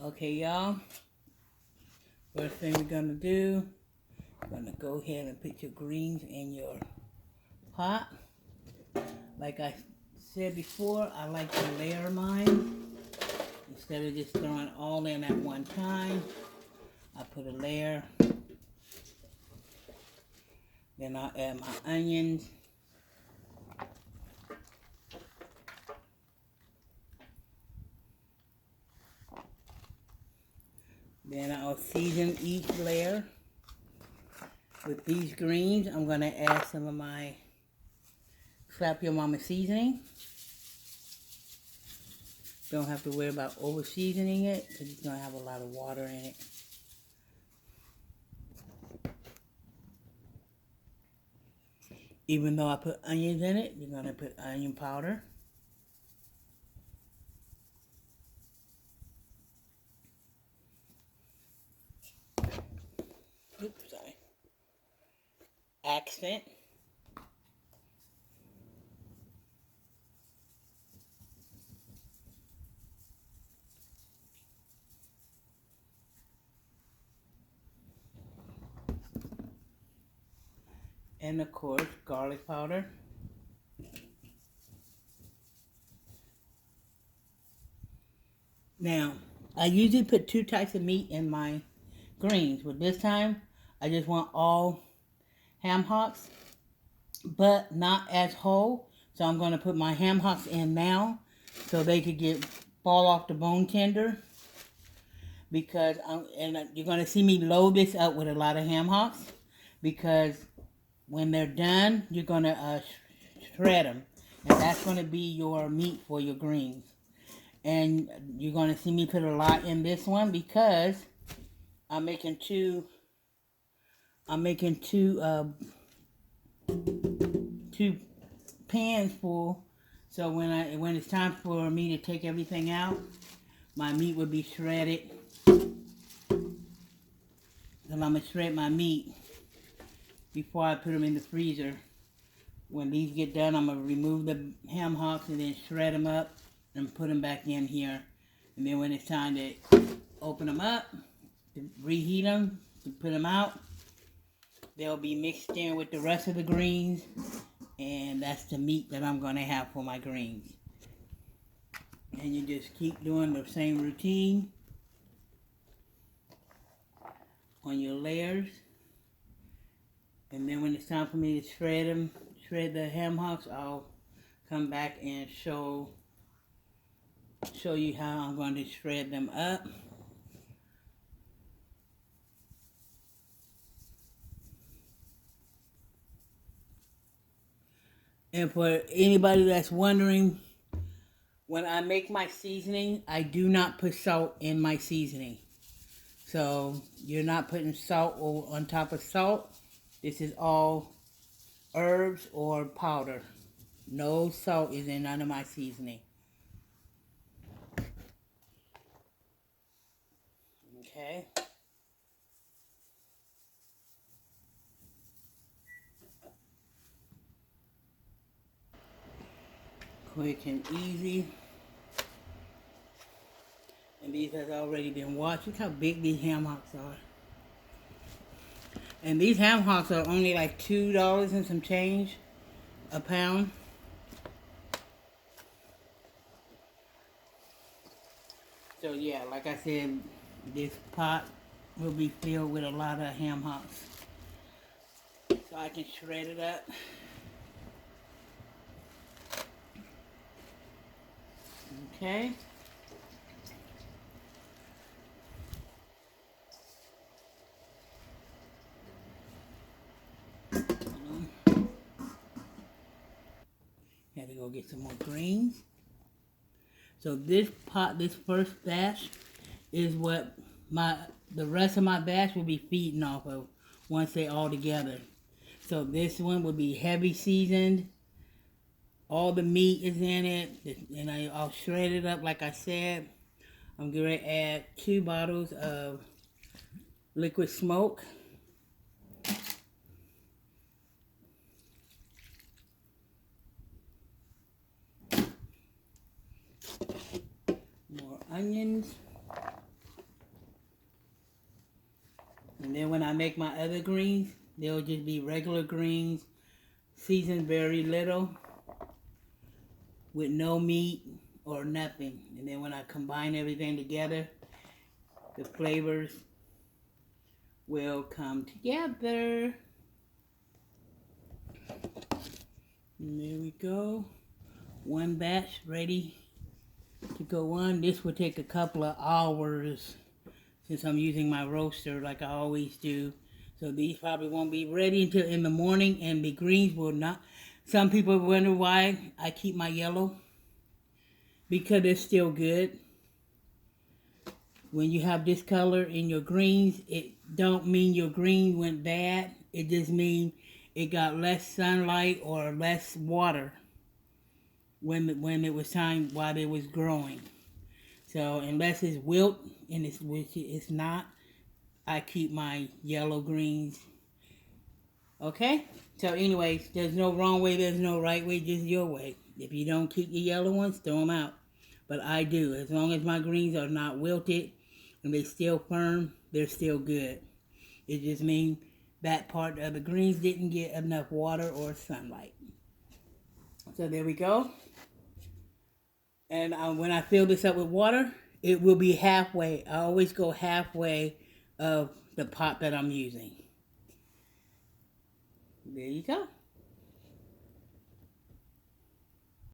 Okay, y'all. First thing we're gonna do, we're gonna go ahead and put your greens in your pot. Like I said before, I like to layer mine. Instead of just throwing all in at one time, I put a layer. Then I'll add my onions. Then I'll season each layer. With these greens, I'm going to add some of my Slap Your Mama seasoning. Don't have to worry about over seasoning it because it's going to have a lot of water in it. Even though I put onions in it, you're going to put onion powder. Oops, sorry. Accent. And of course, garlic powder. Now, I usually put 2 types of meat in my greens, but this time I just want all ham hocks, but not as whole. So I'm going to put my ham hocks in now so they could fall off the bone tender. Because you're going to see me load this up with a lot of ham hocks, because when they're done, you're going to shred them, and that's going to be your meat for your greens. And you're going to see me put a lot in this one because I'm making two pans full. So when it's time for me to take everything out, my meat will be shredded. And I'm gonna shred my meat before I put them in the freezer. When these get done, I'm gonna remove the ham hocks and then shred them up and put them back in here. And then when it's time to open them up, to reheat them, to put them out, they'll be mixed in with the rest of the greens, and that's the meat that I'm gonna have for my greens. And you just keep doing the same routine on your layers. And then when it's time for me to shred the ham hocks, I'll come back and show you how I'm going to shred them up. And for anybody that's wondering, when I make my seasoning, I do not put salt in my seasoning. So you're not putting salt on top of salt. This is all herbs or powder. No salt is in none of my seasoning. Okay. Quick and easy. And these have already been washed. Look how big these ham hocks are. And these ham hocks are only like $2 and some change a pound. So yeah, like I said, this pot will be filled with a lot of ham hocks. So I can shred it up. Okay. Had to go get some more greens. So this pot, this first batch, is what the rest of my batch will be feeding off of once they're all together. So this one will be heavy seasoned. All the meat is in it, and I'll shred it up like I said. I'm going to add 2 bottles of liquid smoke. More onions. And then when I make my other greens, they'll just be regular greens, seasoned very little, with no meat or nothing. And then when I combine everything together, the flavors will come together. And there we go. One batch ready to go on. This will take a couple of hours since I'm using my roaster like I always do. So these probably won't be ready until in the morning, and the greens will not. Some people wonder why I keep my yellow, because it's still good. When you have this color in your greens, it don't mean your green went bad. It just means it got less sunlight or less water when it was time while it was growing. So unless it's wilt, and which it's not, I keep my yellow greens. Okay? So anyways, there's no wrong way, there's no right way, just your way. If you don't keep your yellow ones, throw them out. But I do. As long as my greens are not wilted and they still firm, they're still good. It just means that part of the greens didn't get enough water or sunlight. So there we go. And when I fill this up with water, it will be halfway. I always go halfway of the pot that I'm using. There you go.